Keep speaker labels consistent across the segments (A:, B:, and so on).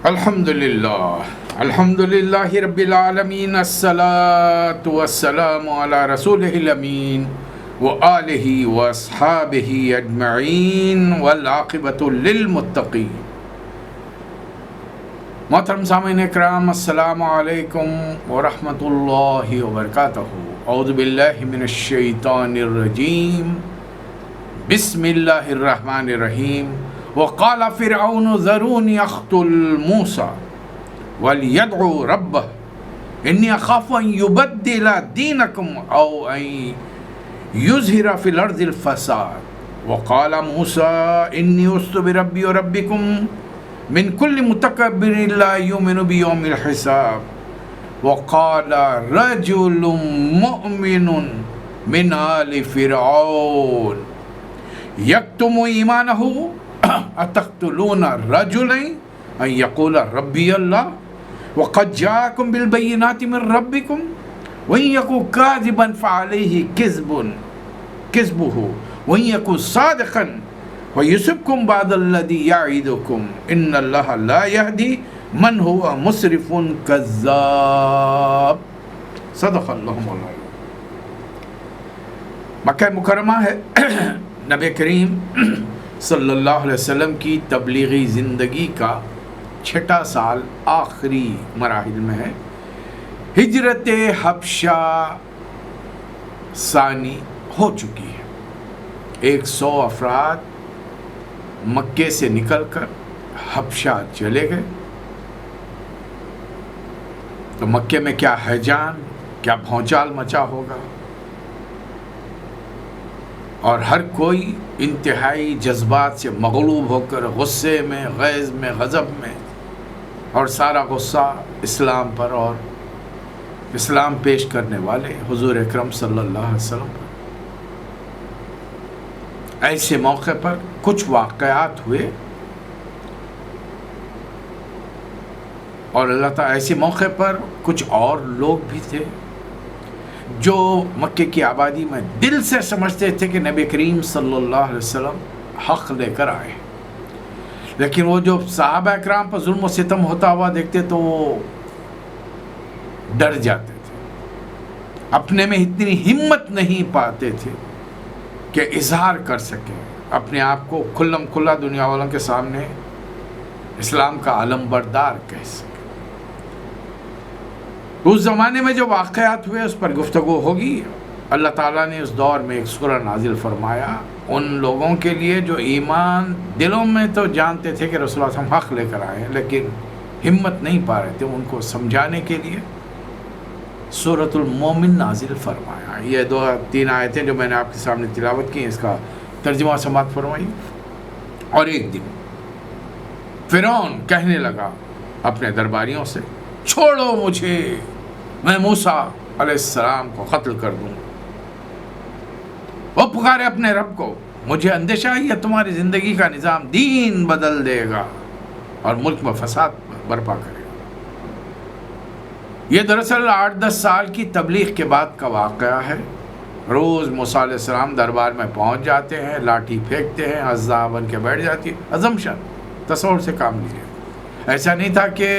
A: الحمدللہ رب العالمین، الصلاۃ والسلام علی رسولہ الامین وآلہ واصحابہ اجمعین والعاقبۃ للمتقین۔ محترم سامعین اکرام، السلام علیکم ورحمۃ اللہ وبرکاتہ۔ اعوذ باللہ من الشیطان الرجیم، بسم اللہ الرحمن الرحیم۔ وقال فرعون ذروني اقتل موسى وليدع ربه اني اخاف ان يبدل دينكم او ان يظهر في الارض الفساد وقال موسى اني عصت بربي وربكم من كل متكبر لا يؤمن بيوم الحساب وقال رجل مؤمن من آل فرعون يكتم إيمانه اتقتلون رجلا ان يقول ربي الله وقد جاءكم بالبينات من ربكم وان يكن كاذبا فعليه كذبه وان يكن صادقا ويصبكم بعض الذي يعدكم ان الله لا يهدي من هو مسرف كذاب۔ صدق اللہ مولانا۔ مکہ مکرمہ ہے، نبی کریم صلی اللہ علیہ وسلم کی تبلیغی زندگی کا چھٹا سال آخری مراحل میں ہے۔ ہجرت حبشہ ثانی ہو چکی ہے۔ 100 افراد مکے سے نکل کر حبشہ چلے گئے۔ تو مکے میں کیا ہیجان، کیا بھونچال مچا ہوگا، اور ہر کوئی انتہائی جذبات سے مغلوب ہو کر غصے میں، غیظ میں، غضب میں، اور سارا غصہ اسلام پر اور اسلام پیش کرنے والے حضور اکرم صلی اللہ علیہ وسلم پر۔ ایسے موقع پر کچھ واقعات ہوئے، اور اللہ تعالیٰ ایسے موقع پر کچھ اور لوگ بھی تھے جو مکے کی آبادی میں دل سے سمجھتے تھے کہ نبی کریم صلی اللہ علیہ وسلم حق لے کر آئے، لیکن وہ جو صحابہ اکرام پر ظلم و ستم ہوتا ہوا دیکھتے تو وہ ڈر جاتے تھے، اپنے میں اتنی ہمت نہیں پاتے تھے کہ اظہار کر سکیں اپنے آپ کو کھلم کھلا دنیا والوں کے سامنے اسلام کا علم بردار کہہ سکیں۔ اس زمانے میں جو واقعات ہوئے اس پر گفتگو ہوگی۔ اللہ تعالیٰ نے اس دور میں ایک سورہ نازل فرمایا ان لوگوں کے لیے جو ایمان دلوں میں تو جانتے تھے کہ رسول اللہ صلی اللہ علیہ وسلم حق لے کر آئے ہیں، لیکن ہمت نہیں پا رہے تھے، ان کو سمجھانے کے لیے سورۃ المومن نازل فرمایا۔ یہ 2-3 آیتیں جو میں نے آپ کے سامنے تلاوت کی، اس کا ترجمہ سماعت فرمائی۔ اور ایک دن فرعون کہنے لگا اپنے درباریوں سے، چھوڑو مجھے، میں موسیٰ علیہ السلام کو قتل کر دوں۔ وہ پکارے اپنے رب کو، مجھے اندیشہ ہے یہ تمہاری زندگی کا نظام دین بدل دے گا اور ملک میں فساد برپا کرے گا۔ یہ دراصل 8-10 سال کی تبلیغ کے بعد کا واقعہ ہے۔ روز موسیٰ علیہ السلام دربار میں پہنچ جاتے ہیں، لاٹھی پھینکتے ہیں، اعضاء بن کے بیٹھ جاتی ہے۔ ازمپشن، تصور سے کام لیجیے۔ ایسا نہیں تھا کہ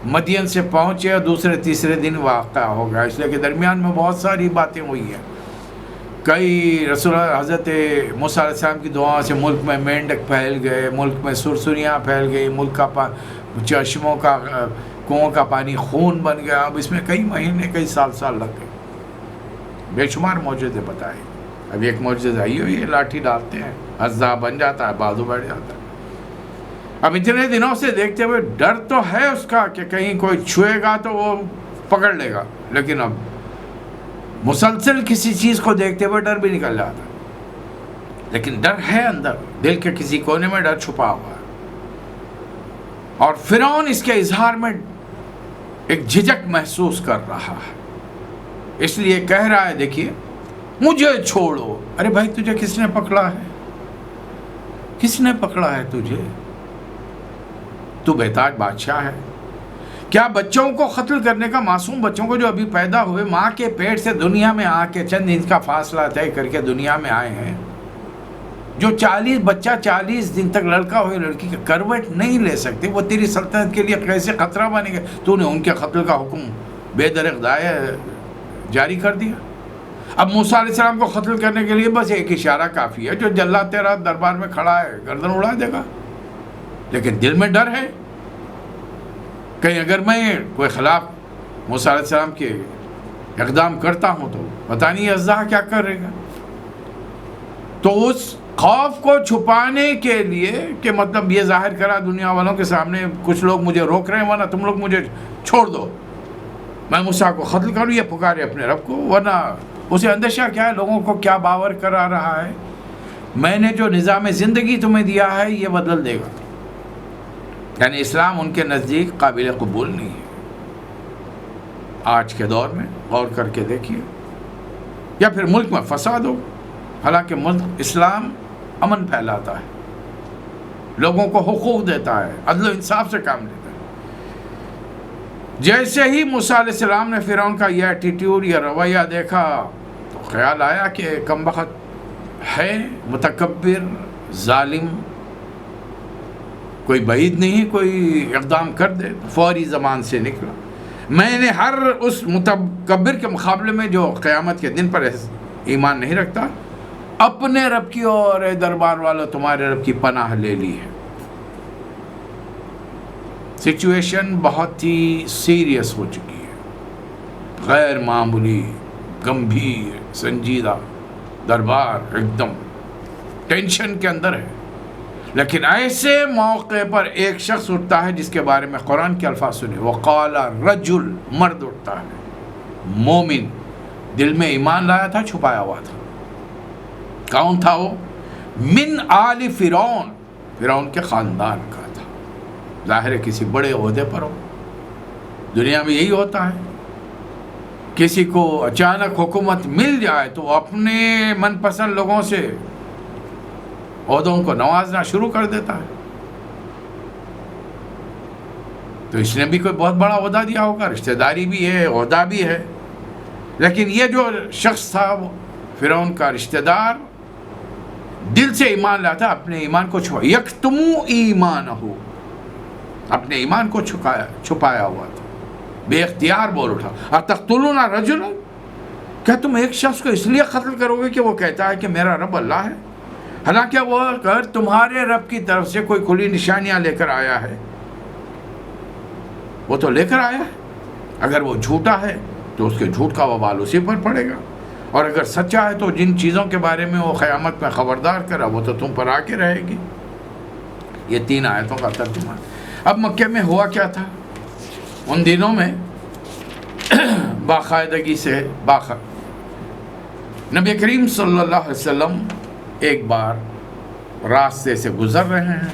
A: مدین سے پہنچے اور دوسرے تیسرے دن واقعہ ہو گیا، اس لیے کہ درمیان میں بہت ساری باتیں ہوئی ہیں۔ کئی رسول حضرت موسیٰ علیہ السلام کی دعاؤں سے ملک میں مینڈک پھیل گئے، ملک میں سرسریاں پھیل گئی، ملک کا چشموں کا، کنووں کا پانی خون بن گیا۔ اب اس میں کئی مہینے، کئی سال لگ گئے، بے شمار معجزے بتائے۔ اب ایک معجزہ آئی ہوئی ہے، لاٹھی ڈالتے ہیں، اعضاء بن جاتا ہے، بازو بیٹھ جاتا ہے۔ اب اتنے دنوں سے دیکھتے ہوئے ڈر تو ہے اس کا کہ کہیں کوئی چھوئے گا تو وہ پکڑ لے گا، لیکن اب مسلسل کسی چیز کو دیکھتے ہوئے ڈر بھی نکل جاتا، لیکن ڈر ہے اندر، دل کے کسی کونے میں ڈر چھپا ہوا ہے۔ اور فرعون اس کے اظہار میں ایک جھجک محسوس کر رہا ہے، اس لیے کہہ رہا ہے، دیکھیے، مجھے چھوڑو۔ ارے بھائی، تجھے کس نے پکڑا ہے؟ کس نے پکڑا ہے تجھے؟ تو بہتاج بادشاہ ہے۔ کیا بچوں کو قتل کرنے کا، معصوم بچوں کو جو ابھی پیدا ہوئے ماں کے پیٹ سے دنیا میں آ کے چند انچ کا فاصلہ طے کر کے دنیا میں آئے ہیں، جو 40 دن تک لڑکا ہو یا لڑکی کا کروٹ نہیں لے سکتے، وہ تیری سلطنت کے لیے کیسے خطرہ بنے گا؟ تو نے ان کے قتل کا حکم بے درخت جاری کر دیا۔ اب موسیٰ علیہ السلام کو قتل کرنے کے لیے بس ایک اشارہ کافی ہے، جو جلاد تیرا دربار میں کھڑا ہے گردن اڑا دے گا، لیکن دل میں ڈر ہے کہیں اگر میں کوئی خلاف موسیٰ علیہ السلام کے اقدام کرتا ہوں تو پتہ نہیں اژدہا کیا کرے گا۔ تو اس خوف کو چھپانے کے لیے کہ مطلب یہ ظاہر کرا دنیا والوں کے سامنے کچھ لوگ مجھے روک رہے ہیں ورنہ تم لوگ مجھے چھوڑ دو، میں موسیٰ کو قتل کروں، یہ پکارے اپنے رب کو، ورنہ اسے اندیشہ کیا ہے، لوگوں کو کیا باور کرا رہا ہے، میں نے جو نظام زندگی تمہیں دیا ہے یہ بدل دے گا۔ یعنی اسلام ان کے نزدیک قابل قبول نہیں ہے آج کے دور میں، غور کر کے دیکھیے۔ یا پھر ملک میں فساد ہو، حالانکہ ملک اسلام امن پھیلاتا ہے، لوگوں کو حقوق دیتا ہے، عدل و انصاف سے کام لیتا ہے۔ جیسے ہی موسیٰ علیہ السلام نے فرعون کا یہ ایٹیٹیوڈ، یہ رویہ دیکھا تو خیال آیا کہ کم بخت ہے، متکبر، ظالم، کوئی بعید نہیں کوئی اقدام کر دے، فوری زبان سے نکلا، میں نے ہر اس متکبر کے مقابلے میں جو قیامت کے دن پر ایمان نہیں رکھتا، اپنے رب کی اور اے دربار والوں تمہارے رب کی پناہ لے لی ہے۔ سچویشن بہت ہی سیریس ہو چکی ہے، غیر معمولی، گمبھیر، سنجیدہ، دربار ایک دم ٹینشن کے اندر ہے۔ لیکن ایسے موقع پر ایک شخص اٹھتا ہے جس کے بارے میں قرآن کے الفاظ سنے، وقال رجل، مرد اٹھتا ہے، مومن، دل میں ایمان لایا تھا، چھپایا ہوا تھا۔ کون تھا وہ؟ من آل فرعون، فرعون کے خاندان کا تھا، ظاہر ہے کسی بڑے عہدے پر ہو۔ دنیا میں یہی ہوتا ہے، کسی کو اچانک حکومت مل جائے تو اپنے من پسند لوگوں سے عہدوں کو نوازنا شروع کر دیتا ہے۔ تو اس نے بھی کوئی بہت بڑا عہدہ دیا ہوگا، رشتہ داری بھی ہے، عہدہ بھی ہے، لیکن یہ جو شخص تھا وہ فرعون کا رشتہ دار، دل سے ایمان لاتا، اپنے ایمان کو یکتمو ایمانہ، اپنے ایمان کو چھپایا ہوا تھا، بے اختیار بول اٹھا، اتقتلون رجلا، کیا تم ایک شخص کو اس لیے قتل کرو گے کہ وہ کہتا ہے کہ میرا رب اللہ ہے؟ حالانکہ وہ اگر تمہارے رب کی طرف سے کوئی کھلی نشانیاں لے کر آیا ہے، وہ تو لے کر آیا ہے، اگر وہ جھوٹا ہے تو اس کے جھوٹ کا وبال اسی پر پڑے گا، اور اگر سچا ہے تو جن چیزوں کے بارے میں وہ قیامت میں خبردار کرا وہ تو تم پر آ کے رہے گی۔ یہ 3 آیتوں کا ترجمہ۔ اب مکے میں ہوا کیا تھا ان دنوں میں؟ باقاعدگی سے نبی کریم صلی اللہ علیہ وسلم ایک بار راستے سے گزر رہے ہیں،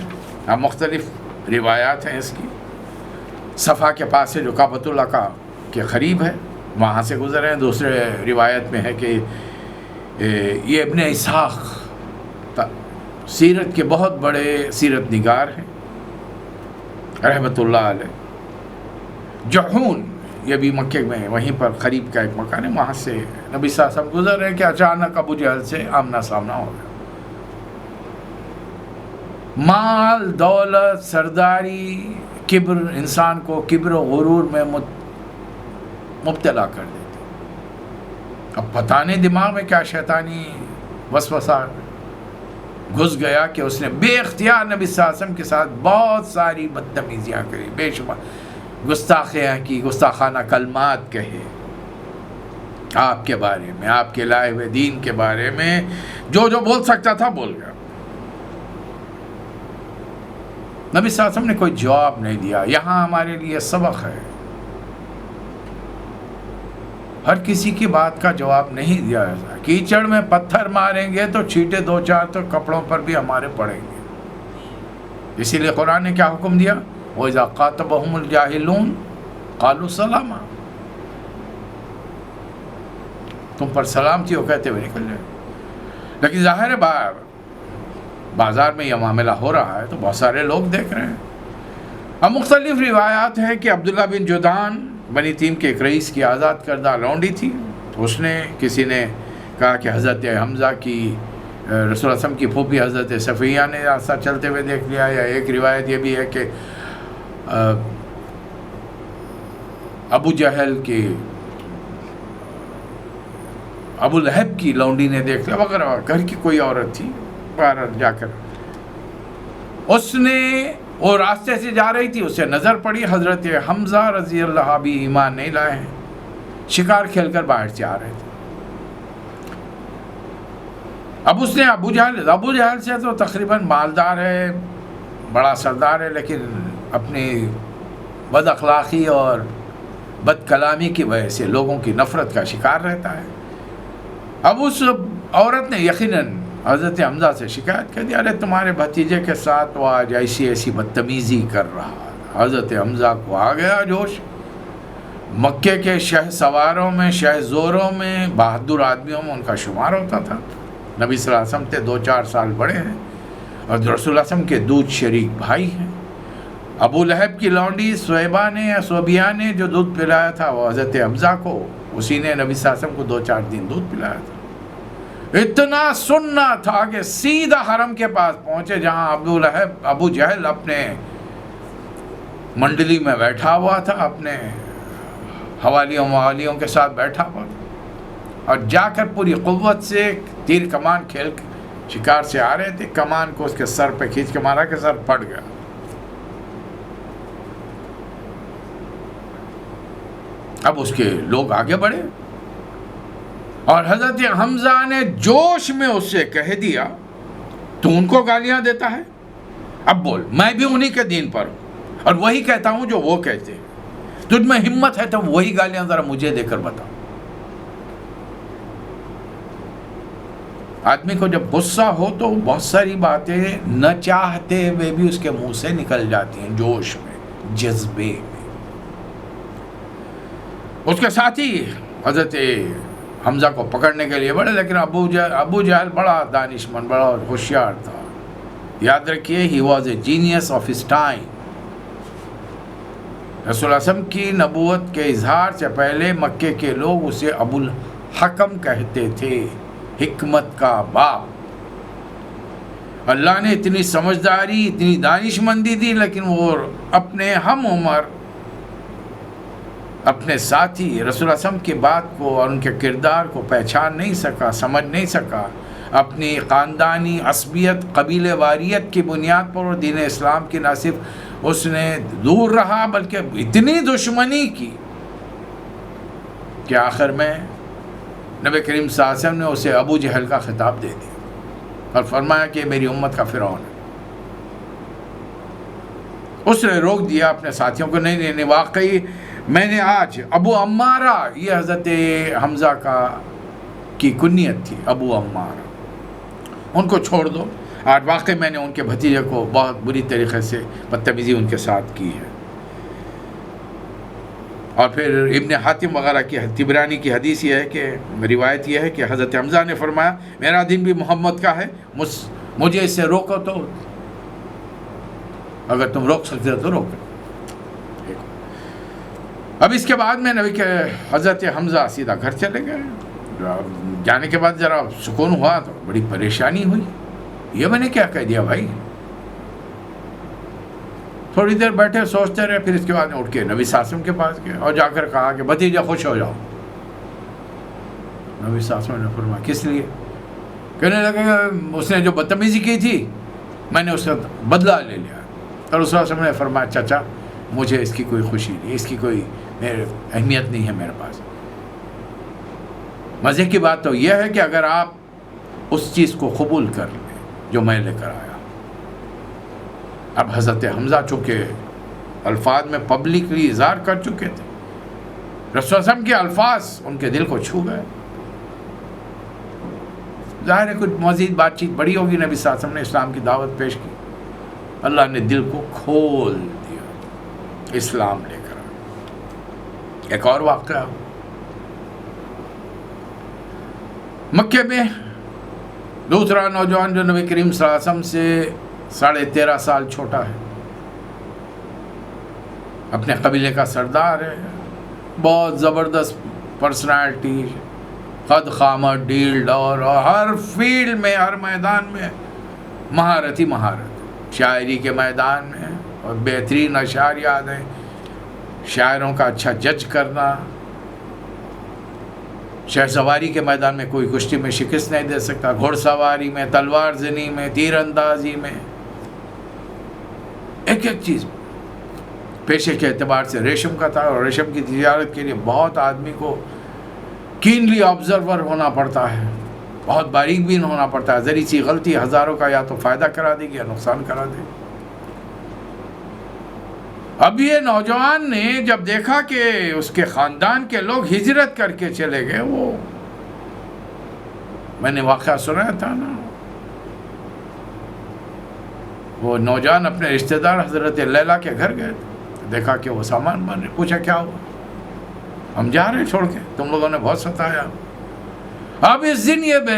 A: اب مختلف روایات ہیں اس کی، صفا کے پاس سے جو کعبۃ اللہ کے قریب ہے وہاں سے گزر رہے ہیں۔ دوسرے روایت میں ہے کہ یہ ابن اسحاق سیرت کے بہت بڑے سیرت نگار ہیں رحمۃ اللہ علیہ، جحون، یہ بھی مکے میں وہیں پر قریب کا ایک مکان ہے، وہاں سے نبی صلی اللہ علیہ وسلم گزر رہے ہیں کہ اچانک ابو جہل سے آمنا سامنا ہو گیا۔ مال، دولت، سرداری، کبر، انسان کو کبر و غرور میں مبتلا کر دیتے۔ اب پتہ نہیں دماغ میں کیا شیطانی وسوسہ گھس گیا کہ اس نے بے اختیار نبی صلی اللہ علیہ وسلم کے ساتھ بہت ساری بدتمیزیاں کری، بے شمار گستاخیاں کی، گستاخانہ کلمات کہے آپ کے بارے میں، آپ کے لائے ہوئے دین کے بارے میں، جو بول سکتا تھا بول گیا۔ نبی صلی اللہ علیہ وسلم نے کوئی جواب نہیں دیا۔ یہاں ہمارے لیے سبق ہے، ہر کسی کی بات کا جواب نہیں دیا جاتا۔ کیچڑ میں پتھر ماریں گے تو چھینٹے 2-4 تو کپڑوں پر بھی ہمارے پڑیں گے۔ اسی لیے قرآن نے کیا حکم دیا؟ وَإِذَا خَاطَبَهُمُ الْجَاهِلُونَ قَالُوا سَلَامًا، تم پر سلام تھی وہ کہتے ہوئے نکل جائے۔ لیکن ظاہر ہے بازار میں یہ معاملہ ہو رہا ہے تو بہت سارے لوگ دیکھ رہے ہیں۔ اب مختلف روایات ہیں کہ عبداللہ بن جدعان بنی تیم کے ایک رئیس کی آزاد کردہ لونڈی تھی، اس نے کسی نے کہا کہ حضرت حمزہ کی رسول اللہ صلی اللہ علیہ وسلم کی پھوپھی حضرت صفیہ نے راستہ چلتے ہوئے دیکھ لیا، یا ایک روایت یہ بھی ہے کہ ابو جہل کی ابو لہب کی لونڈی نے دیکھ لیا وغیرہ، گھر کی کوئی عورت تھی، باہر جا کر اس نے، وہ راستے سے جا رہی تھی، اسے نظر پڑی حضرت حمزہ رضی اللہ بھی ایمان نہیں لائے ہیں، شکار کھیل کر باہر سے آ رہے تھے۔ اب اس نے ابو جہل سے تو تقریباً مالدار ہے، بڑا سردار ہے، لیکن اپنی بد اخلاقی اور بد کلامی کی وجہ سے لوگوں کی نفرت کا شکار رہتا ہے۔ اب اس عورت نے یقیناً حضرت حمزہ سے شکایت کر دی، ارے تمہارے بھتیجے کے ساتھ وہ آج ایسی بدتمیزی کر رہا۔ حضرت حمزہ کو آ گیا جوش، مکے کے شہ سواروں میں، شہ زوروں میں، بہادر آدمیوں میں ان کا شمار ہوتا تھا۔ نبی صلی اللہ علیہ وسلم سے 2-4 سال بڑے ہیں، اور رسول اللہ صلی اللہ علیہ وسلم کے دودھ شریک بھائی ہیں۔ ابو لہب کی لونڈی صوبیہ نے جو دودھ پلایا تھا وہ حضرت حمزہ کو، اسی نے نبی صلی اللہ علیہ وسلم کو 2-4 دن دودھ پلایا تھا۔ اتنا سننا تھا کہ سیدھا حرم کے پاس پہنچے، جہاں ابو جہل اپنے منڈلی میں بیٹھا ہوا تھا، اپنے حوالیوں کے ساتھ بیٹھا ہوا تھا، اور جا کر پوری قوت سے تیر کمان کھیل شکار سے آ رہے تھے، کمان کو اس کے سر پہ کھینچ کے مارا کہ سر پھٹ گیا۔ اب اس کے لوگ آگے بڑھے، اور حضرت حمزہ نے جوش میں اس سے کہہ دیا، تو ان کو گالیاں دیتا ہے؟ اب بول، میں بھی انہی کے دین پر ہوں، اور وہی کہتا ہوں جو وہ کہتے ہیں، تجھ میں ہمت ہے تو وہی گالیاں ذرا مجھے دے کر بتا۔ آدمی کو جب غصہ ہو تو بہت ساری باتیں نہ چاہتے ہوئے بھی اس کے منہ سے نکل جاتی ہیں، جوش میں، جذبے میں۔ اس کے ساتھی حضرت حمزہ کو پکڑنے کے لیے بڑھے، لیکن ابو جہل بڑا دانشمند، بڑا ہوشیار تھا۔ یاد رکھیے، he was a genius of his time. رسول اللہ علیہ وسلم کی نبوت کے اظہار سے پہلے مکے کے لوگ اسے ابو الحکم کہتے تھے، حکمت کا باپ۔ اللہ نے اتنی سمجھداری، اتنی دانشمندی دی، لیکن وہ اپنے ہم عمر، اپنے ساتھی رسول اللہ صلی اللہ علیہ وسلم کی بات کو اور ان کے کردار کو پہچان نہیں سکا، سمجھ نہیں سکا۔ اپنی خاندانی عصبیت، قبیلے واریت کی بنیاد پر وہ دین اسلام کی نہ صرف اس نے دور رہا، بلکہ اتنی دشمنی کی کہ آخر میں نبی کریم صلی اللہ علیہ وسلم نے اسے ابو جہل کا خطاب دے دیا اور فرمایا کہ میری امت کا فرعون ہے۔ اس نے روک دیا اپنے ساتھیوں کو، نہیں، واقعی میں نے آج ابو عمارہ، یہ حضرت حمزہ کی کنیت تھی، ابو عمارہ، ان کو چھوڑ دو، آج واقعی میں نے ان کے بھتیجے کو بہت بری طریقے سے بدتمیزی ان کے ساتھ کی ہے۔ اور پھر ابن حاتم وغیرہ کی طبرانی کی حدیث یہ ہے کہ، روایت یہ ہے کہ حضرت حمزہ نے فرمایا، میرا دین بھی محمد کا ہے، مجھے اس سے روکو، تو اگر تم روک سکتے ہو تو روکو۔ اب اس کے بعد میں نبی کے حضرت حمزہ سیدھا گھر چلے گئے۔ جانے کے بعد ذرا سکون ہوا تو بڑی پریشانی ہوئی، یہ میں نے کیا کہہ دیا بھائی؟ تھوڑی دیر بیٹھے سوچتے رہے، پھر اس کے بعد میں اٹھ کے نبی صلی اللہ علیہ وسلم کے پاس گئے اور جا کر کہا کہ بھتیجا خوش ہو جاؤ۔ نبی صلی اللہ علیہ وسلم نے فرمایا کس لیے؟ کہنے لگے اس نے جو بدتمیزی کی تھی میں نے اس کا بدلہ لے لیا۔ اور رسول اللہ صلی اللہ علیہ وسلم نے فرمایا چچا مجھے اس کی کوئی خوشی نہیں، اس کی کوئی اہمیت نہیں ہے میرے پاس۔ مزے کی بات تو یہ ہے کہ اگر آپ اس چیز کو قبول کر لیں جو میں لے کر آیا۔ اب حضرت حمزہ چونکہ الفاظ میں پبلکلی اظہار کر چکے تھے، رسول اللہ علیہ وسلم کے الفاظ ان کے دل کو چھو گئے۔ ظاہر ہے کچھ مزید بات چیت بڑی ہوگی، نبی صلی اللہ علیہ وسلم نے اسلام کی دعوت پیش کی، اللہ نے دل کو کھول دیا، اسلام لے کر آیا۔ ایک اور واقعہ، مکے میں دوسرا نوجوان جو نبی کریم صلی اللہ علیہ وسلم سے 13.5 سال چھوٹا ہے، اپنے قبیلے کا سردار ہے، بہت زبردست پرسنالٹی، خد خامت ڈیل ڈور، اور ہر فیلڈ میں، ہر میدان میں مہارت ہی مہارت. شاعری کے میدان میں اور بہترین اشعار یاد ہیں، شاعروں کا اچھا جج کرنا. شہ سواری کے میدان میں کوئی کشتی میں شکست نہیں دے سکتا، گھوڑ سواری میں، تلوار زنی میں، تیر اندازی میں، ایک ایک چیز. پیشے کے اعتبار سے ریشم کا تھا، اور ریشم کی تجارت کے لیے بہت آدمی کو کینلی آبزرور ہونا پڑتا ہے، بہت باریک بین ہونا پڑتا ہے. ذری سی غلطی ہزاروں کا یا تو فائدہ کرا دے گی یا نقصان کرا دے گی. اب یہ نوجوان نے جب دیکھا کہ اس کے خاندان کے لوگ ہجرت کر کے چلے گئے، وہ میں نے واقعہ سنایا تھا نا، وہ نوجوان اپنے رشتہ دار حضرت لیلا کے گھر گئے، دیکھا کہ وہ سامان بن رہے. پوچھا کیا ہوا؟ ہم جا رہے ہیں چھوڑ کے، تم لوگوں نے بہت ستایا. اب اس دن یہ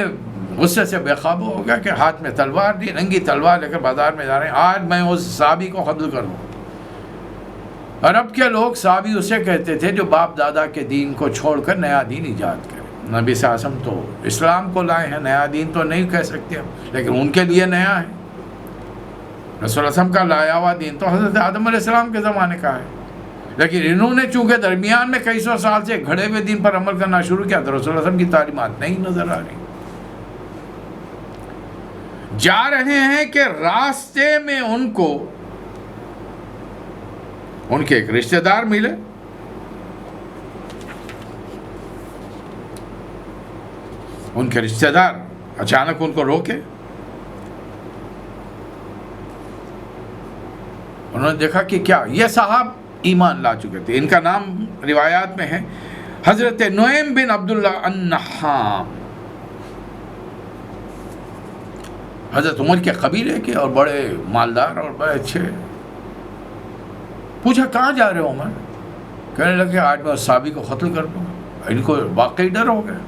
A: غصے سے بے قابو ہو گیا کہ ہاتھ میں تلوار دی، ننگی تلوار لے کر بازار میں جا رہے ہیں، آج میں اس صحابی کو قتل کر دوں. عرب کے لوگ صحابی اسے کہتے تھے جو باپ دادا کے دین کو چھوڑ کر نیا دین ایجاد کرے. نبی صلی اللہ علیہ وسلم تو اسلام کو لائے ہیں، نیا دین تو نہیں کہہ سکتے ہم، لیکن ان کے لیے نیا ہے. رسول اللہ علیہ وسلم کا لایا ہوا دین تو حضرت آدم علیہ السلام کے زمانے کا ہے، لیکن انہوں نے چونکہ درمیان میں کئی سو سال سے گھڑے ہوئے دین پر عمل کرنا شروع کیا تو رسول اللہ علیہ وسلم کی تعلیمات نہیں نظر آ رہی. جا رہے ہیں کہ راستے میں ان کو ان کے ایک رشتہ دار ملے. ان کے رشتہ دار اچانک ان کو روکے. انہوں نے دیکھا کہ کیا یہ صاحب ایمان لا چکے تھے. ان کا نام روایات میں ہے حضرت نعیم بن عبداللہ النحام، حضرت عمر کے قبیلے کے اور بڑے مالدار اور بڑے اچھے. پوچھا کہاں جا رہے ہو عمر؟ کہنے لگے آج میں اس صحابی کو قتل کر دوں. ان کو واقعی ڈر ہو گیا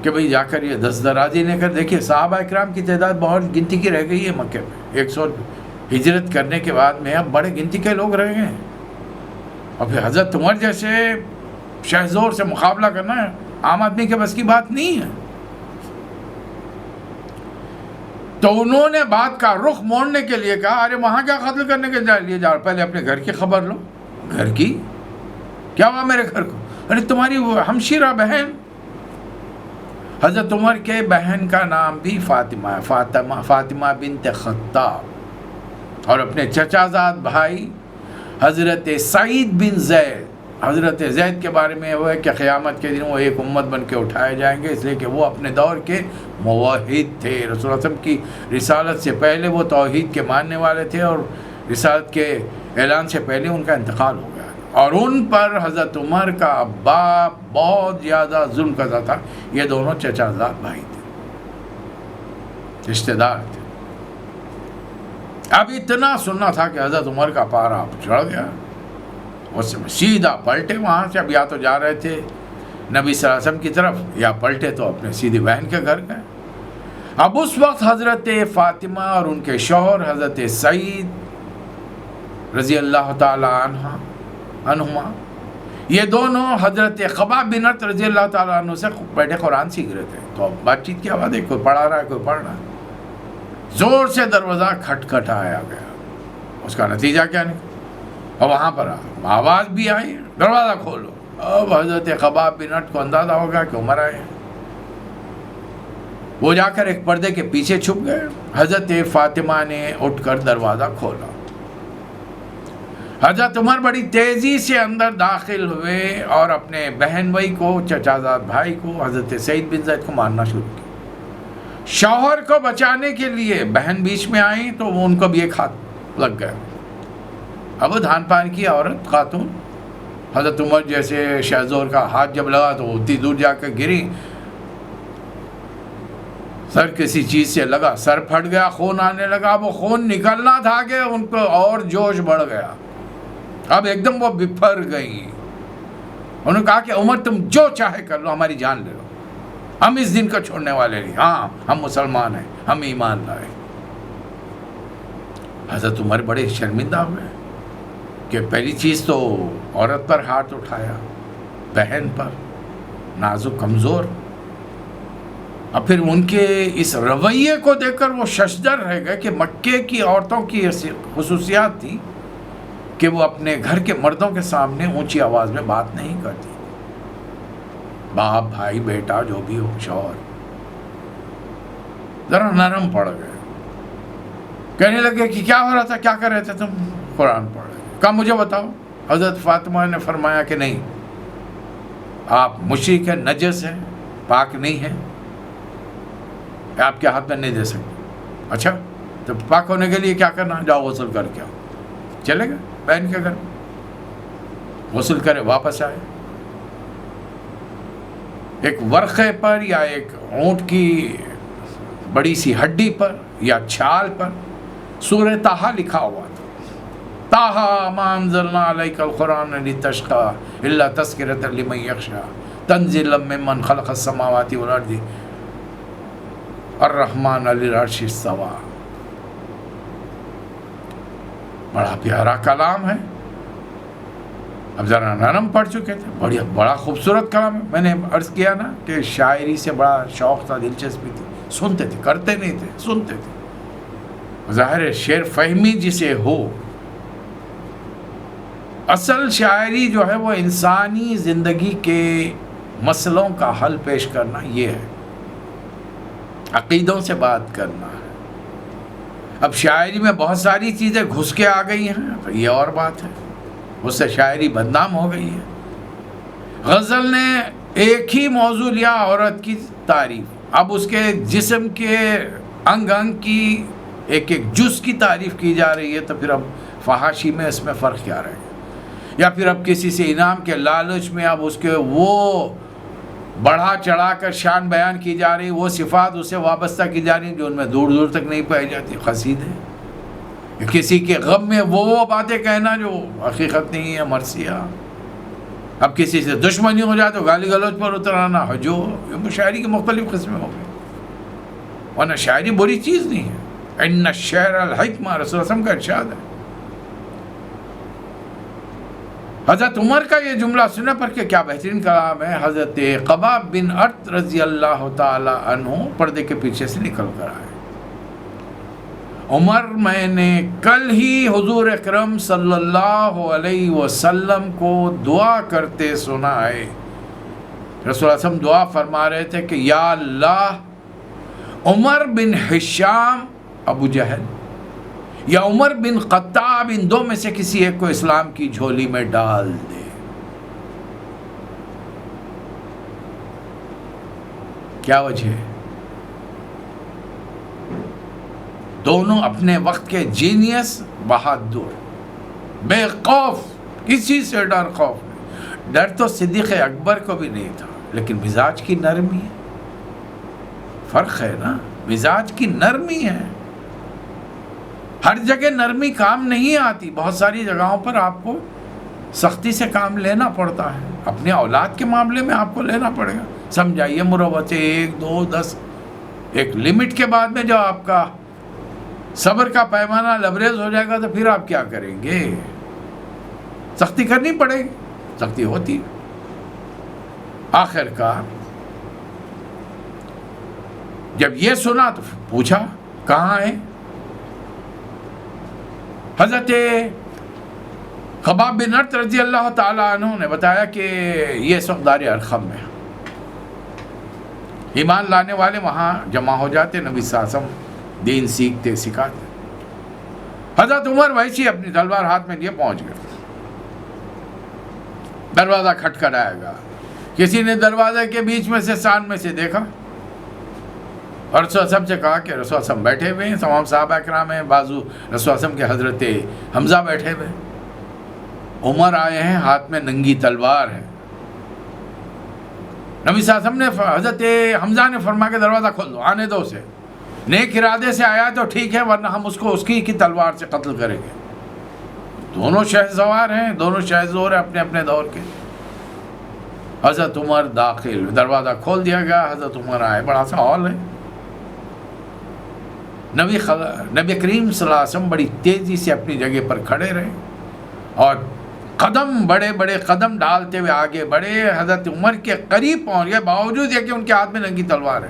A: کہ بھئی جا کر یہ دست درازی لے کر دیکھیے صحابہ اکرام کی تعداد بہت گنتی کی رہ گئی ہے مکے میں. 100 ہجرت کرنے کے بعد میں اب بڑے گنتی کے لوگ رہ گئے ہیں، اور پھر حضرت عمر جیسے شہزور سے مقابلہ کرنا ہے عام آدمی کے بس کی بات نہیں ہے. تو انہوں نے بات کا رخ موڑنے کے لیے کہا ارے وہاں کیا قتل کرنے کے لیے جا رہے، پہلے اپنے گھر کی خبر لو. گھر کی کیا ہوا میرے گھر کو؟ ارے تمہاری ہمشیرہ بہن. حضرت عمر کے بہن کا نام بھی فاطمہ ہے، فاطمہ بنت خطاب، اور اپنے چچا زاد بھائی حضرت سعید بن زید. حضرت زید کے بارے میں وہ ہے کہ قیامت کے دن وہ ایک امت بن کے اٹھائے جائیں گے، اس لیے کہ وہ اپنے دور کے موحد تھے. رسول اللہ صلی اللہ علیہ وسلم کی رسالت سے پہلے وہ توحید کے ماننے والے تھے، اور رسالت کے اعلان سے پہلے ان کا انتقال ہو گیا، اور ان پر حضرت عمر کا ابا بہت زیادہ ظلم کرتا تھا. یہ دونوں چچا زاد بھائی تھے، رشتہ دار تھے. اب اتنا سننا تھا کہ حضرت عمر کا پارا چڑھ گیا. اس میں سیدھا پلٹے وہاں سے. اب یا تو جا رہے تھے نبی صلی اللہ علیہ وسلم کی طرف، یا پلٹے تو اپنے سیدھی بہن کے گھر گئے. اب اس وقت حضرت فاطمہ اور ان کے شوہر حضرت سعید رضی اللہ تعالی عنہما، یہ دونوں حضرت خباب بن عرط رضی اللہ تعالیٰ عنہ سے بیٹھے قرآن سیکھ رہے تھے. تو بات چیت کی آواز ہے، کوئی پڑھا رہا ہے کوئی پڑھ رہا ہے. زور سے دروازہ کھٹکھٹایا گیا. اس کا نتیجہ کیا نکلا؟ اور وہاں پر آواز بھی آئی دروازہ کھولو. اب حضرت خباب بن عرط کو اندازہ ہو گیا کہ عمر آئے. وہ جا کر ایک پردے کے پیچھے چھپ گئے. حضرت فاطمہ نے اٹھ کر دروازہ کھولا. حضرت عمر بڑی تیزی سے اندر داخل ہوئے اور اپنے بہن بھائی کو، چچا زاد بھائی کو، حضرت سعید بن زید کو مارنا شروع کیا. شوہر کو بچانے کے لیے بہن بیچ میں آئیں تو وہ ان کو بھی ایک ہاتھ لگ گیا. اب دھان پان کی عورت خاتون حضرت عمر جیسے شہزور کا ہاتھ جب لگا تو اتنی دور جا کر گری. سر کسی چیز سے لگا، سر پھٹ گیا، خون آنے لگا. وہ خون نکلنا تھا کہ ان کو اور جوش بڑھ گیا. اب ایک دم وہ بپھر گئی. انہوں نے کہا کہ عمر تم جو چاہے کر لو، ہماری جان لے لو، ہم اس دن کو چھوڑنے والے نہیں. ہاں ہم مسلمان ہیں، ہم ایمان لائے. حضرت عمر بڑے شرمندہ ہوئے کہ پہلی چیز تو عورت پر ہاتھ اٹھایا، بہن پر، نازک کمزور اب پھر ان کے اس رویے کو دیکھ کر وہ ششدر رہ گئے کہ مکے کی عورتوں کی خصوصیات تھی کہ وہ اپنے گھر کے مردوں کے سامنے اونچی آواز میں بات نہیں کرتی، باپ بھائی بیٹا جو بھی ہو، شوہر، ذرا نرم پڑ گئے، کہنے لگے کہ کیا ہو رہا تھا، کیا کر رہے تھے تم؟ قرآن پڑھ رہے۔ کہا مجھے بتاؤ۔ حضرت فاطمہ نے فرمایا کہ نہیں، آپ مشرک ہیں، نجس ہیں، پاک نہیں ہیں، آپ کے ہاتھ میں نہیں دے سکتے۔ اچھا تو پاک ہونے کے لیے کیا کرنا؟ جاؤ غسل کر کے آؤ۔ چلے گئے بہن کے گھر، غسل کرے، واپس آئے، ایک ورقے پر یا ایک اونٹ کی بڑی سی ہڈی پر یا چھال پر سورہ طٰہٰ لکھا ہوا تھا، طٰہٰ مَا أَنزَلْنَا عَلَيْكَ الْقُرْآنَ لِتَشْقَىٰ إِلَّا تَذْكِرَةً لِمَن يَخْشَىٰ تَنزِيلًا مِّمَّنْ خَلَقَ السَّمَاوَاتِ وَالْأَرْضِ الرحمن علی العرش استویٰ۔ بڑا پیارا کلام ہے، اب ذرا نرم پڑھ چکے تھے، بڑا خوبصورت کلام ہے۔ میں نے عرض کیا نا کہ شاعری سے بڑا شوق تھا، دلچسپی تھی، سنتے تھے، کرتے نہیں تھے، سنتے تھے۔ ظاہر ہے شعر فہمی جسے ہو، اصل شاعری جو ہے وہ انسانی زندگی کے مسئلوں کا حل پیش کرنا، یہ ہے، عقیدوں سے بات کرنا ہے۔ اب شاعری میں بہت ساری چیزیں گھس کے آ گئی ہیں تو یہ اور بات ہے، اس سے شاعری بدنام ہو گئی ہے۔ غزل نے ایک ہی موضوع لیا، عورت کی تعریف، اب اس کے جسم کے انگ انگ کی ایک ایک جز کی تعریف کی جا رہی ہے، تو پھر اب فحاشی میں اس میں فرق کیا رہے گا؟ یا پھر اب کسی سے انعام کے لالچ میں اب اس کے وہ بڑھا چڑھا کر شان بیان کی جا رہی، وہ صفات اسے وابستہ کی جا رہی جو ان میں دور دور تک نہیں پائی جاتی، قصیدے، کسی کے غم میں وہ باتیں کہنا جو حقیقت نہیں ہے، مرثیہ۔ اب کسی سے دشمنی ہو جائے تو گالی گلوچ پر اتر آنا، جو شاعری کی مختلف قسمیں ہو گئی، ورنہ شاعری بری چیز نہیں ہے۔ ان الشعر الحکمہ، رسول اللہ صلی اللہ علیہ وسلم کا ارشاد ہے۔ حضرت عمر کا یہ جملہ سنا پر کہ کیا بہترین کلام ہے۔ حضرت خباب بن ارت رضی اللہ تعالی عنہ پردے کے پیچھے سے نکل کر آئے، عمر میں نے کل ہی حضور اکرم صلی اللہ علیہ وسلم کو دعا کرتے سنا ہے۔ رسول اللہ صلی اللہ علیہ وسلم دعا فرما رہے تھے کہ یا اللہ، عمر بن ہشام ابو جہل یا عمر بن خطاب، ان دو میں سے کسی ایک کو اسلام کی جھولی میں ڈال دے۔ کیا وجہ ہے؟ دونوں اپنے وقت کے جینیس، بہادر، بے خوف، کسی سے ڈر خوف نہیں۔ ڈر تو صدیق اکبر کو بھی نہیں تھا، لیکن مزاج کی نرمی ہے، فرق ہے نا، مزاج کی نرمی ہے۔ ہر جگہ نرمی کام نہیں آتی، بہت ساری جگہوں پر آپ کو سختی سے کام لینا پڑتا ہے۔ اپنے اولاد کے معاملے میں آپ کو لینا پڑے گا، سمجھائیے، مروتیں 1 2 10، ایک لمٹ کے بعد میں جو آپ کا صبر کا پیمانہ لبریز ہو جائے گا تو پھر آپ کیا کریں گے؟ سختی کرنی پڑے گی، سختی ہوتی۔ آخر کار جب یہ سنا تو پوچھا کہاں ہے؟ حضرت خباب بن ارت رضی اللہ تعالیٰ عنہ نے بتایا کہ یہ اس وقت دار ارقم میں، ایمان لانے والے وہاں جمع ہو جاتے، نبی صلی اللہ علیہ وسلم دین سیکھتے سکھاتے۔ حضرت عمر ویسی اپنی تلوار ہاتھ میں لیے پہنچ گئے، دروازہ کھٹکھٹائے گا، کسی نے دروازے کے بیچ میں سے سان میں سے دیکھا اور رسول اللہ سے کہا کہ رسول اللہ صلی اللہ علیہ وسلم بیٹھے ہوئے ہیں، تمام صحابہ کرام ہیں، بازو رسول اللہ صلی اللہ علیہ وسلم کے حضرت حمزہ بیٹھے ہوئے ہیں، عمر آئے ہیں، ہاتھ میں ننگی تلوار ہے۔ نبی صلی اللہ علیہ وسلم نے حضرت حمزہ نے فرمایا کہ دروازہ کھول دو، آنے دو اسے، نیک ارادے سے آیا تو ٹھیک ہے، ورنہ ہم اس کو اس کی تلوار سے قتل کریں گے۔ دونوں شہسوار ہیں، دونوں شہزور ہیں اپنے اپنے دور کے۔ حضرت عمر داخل، دروازہ کھول دیا گیا، حضرت عمر آئے، بڑا سا ہال ہے۔ نبی کریم صلی اللہ علیہ وسلم بڑی تیزی سے اپنی جگہ پر کھڑے رہے اور قدم، بڑے بڑے قدم ڈالتے ہوئے آگے بڑھے، حضرت عمر کے قریب پہنچ گئے، باوجود یہ کہ ان کے ہاتھ میں ننگی تلوار ہے۔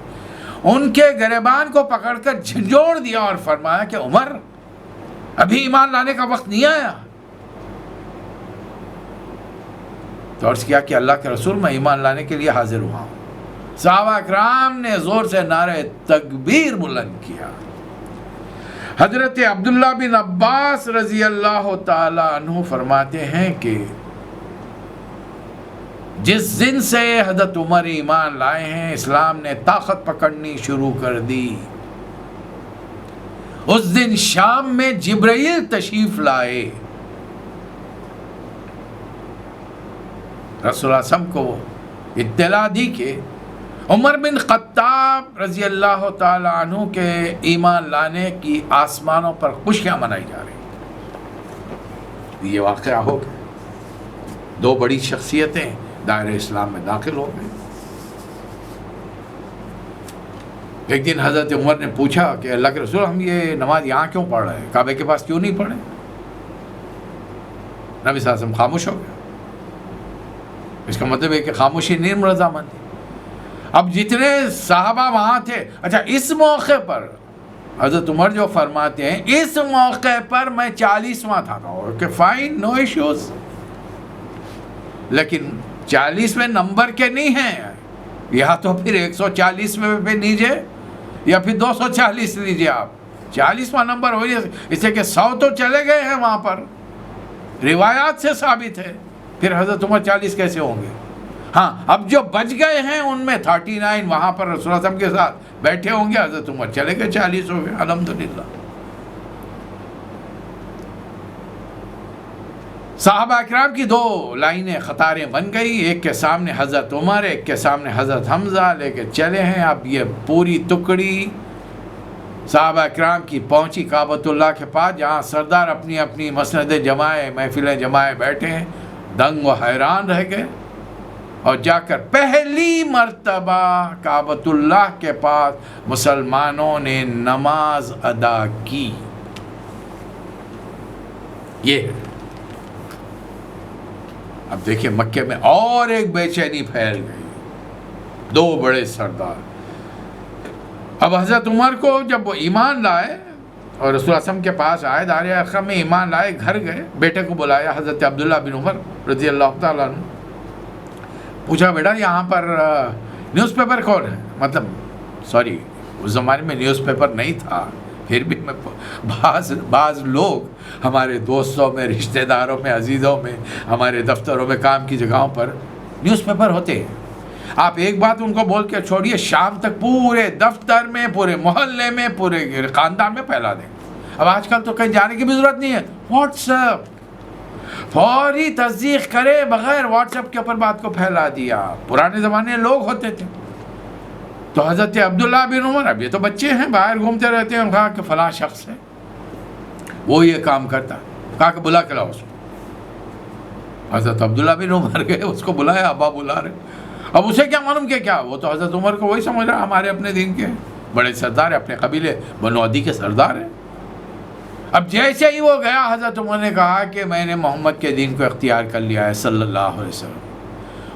A: ان کے گریبان کو پکڑ کر جھنجھوڑ دیا اور فرمایا کہ عمر ابھی ایمان لانے کا وقت نہیں آیا. تو عرض کیا کہ اللہ کے رسول میں ایمان لانے کے لیے حاضر ہوا ہوں. صحابہ اکرام نے زور سے نعرہ تکبیر بلند کیا. حضرت عبداللہ بن عباس رضی اللہ تعالی عنہ فرماتے ہیں کہ جس دن سے حضرت عمر ایمان لائے ہیں اسلام نے طاقت پکڑنی شروع کر دی. اس دن شام میں جبرائیل تشریف لائے. رسول اللہ صلی اللہ علیہ وسلم کو اطلاع دی کہ عمر بن خطاب رضی اللہ تعالی عنہ کے ایمان لانے کی آسمانوں پر خوشیاں منائی جا رہی. یہ واقعہ ہو گیا. 2 بڑی شخصیتیں دائرہ اسلام میں داخل ہو گئے. ایک دن حضرت عمر نے پوچھا کہ اللہ کے رسول ہم یہ نماز یہاں کیوں پڑھ رہے ہیں, کعبے کے پاس کیوں نہیں پڑھے؟ نبی صلی اللہ علیہ وسلم خاموش ہو گئے. اس کا مطلب ہے کہ خاموشی نہیں رضامندی. اب جتنے صحابہ وہاں تھے, اچھا اس موقع پر حضرت عمر جو فرماتے ہیں اس موقع پر میں 40واں تھا کہ فائن نو ایشوز, لیکن 40ویں نمبر کے نہیں ہیں, یا تو پھر 140 میں پہ لیجیے یا پھر 240 لیجیے آپ. 40واں نمبر ہو جائے اس سے کہ 100 تو چلے گئے ہیں وہاں پر, روایات سے ثابت ہے. پھر حضرت عمر 40 کیسے ہوں گے؟ ہاں اب جو بچ گئے ہیں ان میں 39 وہاں پر رسول اللہ صلی اللہ علیہ وسلم کے ساتھ بیٹھے ہوں گے. حضرت عمر چلے گئے 40 ہو گئے. الحمدللہ. صحابہ اکرام کی 2 لائنیں قطاریں بن گئی, ایک کے سامنے حضرت عمر, ایک کے سامنے حضرت حمزہ لے کے چلے ہیں. اب یہ پوری ٹکڑی صحابہ اکرام کی پہنچی کعبۃ اللہ کے پاس, جہاں سردار اپنی اپنی مسند جمائے محفلیں جمائے بیٹھے ہیں. دنگ و حیران رہ گئے اور جا کر پہلی مرتبہ کعبۃ اللہ کے پاس مسلمانوں نے نماز ادا کی. یہ ہے. اب دیکھیں مکے میں اور ایک بے چینی پھیل گئی. 2 بڑے سردار. اب حضرت عمر کو جب وہ ایمان لائے اور رسول اللہ صلی اللہ علیہ وسلم کے پاس آئے, دار ارقم میں ایمان لائے, گھر گئے, بیٹے کو بلایا حضرت عبداللہ بن عمر رضی اللہ تعالیٰ عنہ. پوچھا بیٹا یہاں پر نیوز پیپر کون ہے؟ مطلب سوری اس زمانے میں نیوز پیپر نہیں تھا, پھر بھی میں بعض لوگ ہمارے دوستوں میں, رشتہ داروں میں, عزیزوں میں, ہمارے دفتروں میں, کام کی جگہوں پر نیوز پیپر ہوتے ہیں. آپ ایک بات ان کو بول کے چھوڑیے, شام تک پورے دفتر میں, پورے محلے میں, پورے خاندان میں پھیلا دیں. اب آج کل تو کہیں جانے کی بھی ضرورت نہیں ہے. واٹس ایپ فوری تصدیق کرے بغیر واٹس ایپ کے اوپر بات کو پھیلا دیا. پرانے زمانے لوگ ہوتے تھے. تو حضرت عبداللہ بن عمر, اب یہ تو بچے ہیں باہر گھومتے رہتے ہیں, کہا کہ فلاں شخص ہے وہ یہ کام کرتا, کہا کہ بلا کے لاؤ اس کو. حضرت عبداللہ بن عمر گئے, اس کو بلایا, ابا بلا رہے. اب اسے کیا معلوم کہ کیا, وہ تو حضرت عمر کو وہی سمجھ رہا ہمارے اپنے دین کے بڑے سردار ہیں, اپنے قبیلے بنو عدی کے سردار ہیں. اب جیسے ہی وہ گیا حضرت عمر نے کہا کہ میں نے محمد کے دین کو اختیار کر لیا ہے صلی اللہ علیہ وسلم.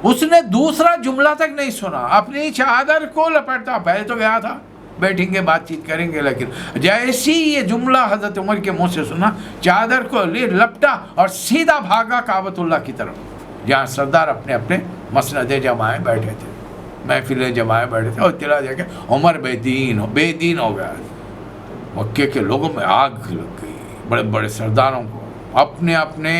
A: اس نے دوسرا جملہ تک نہیں سنا, اپنی چادر کو لپٹتا. پہلے تو گیا تھا بیٹھیں گے بات چیت کریں گے, لیکن جیسی یہ جملہ حضرت عمر کے منہ سے سنا, چادر کو لپٹا اور سیدھا بھاگا کعبۃ اللہ کی طرف, جہاں سردار اپنے اپنے مسندیں جمائے بیٹھے تھے, محفلیں جمائے بیٹھے تھے. اور اطلاع دیا کہ عمر بے دین ہو گیا. مکے کے لوگوں میں آگ لگ گئی. بڑے بڑے سرداروں کو اپنے اپنے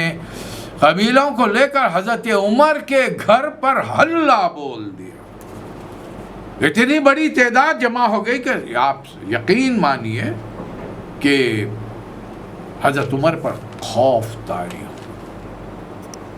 A: قبیلوں کو لے کر حضرت عمر کے گھر پر حلہ بول دیا. اتنی بڑی تعداد جمع ہو گئی کہ آپ یقین مانیے کہ حضرت عمر پر خوف طاری ہو.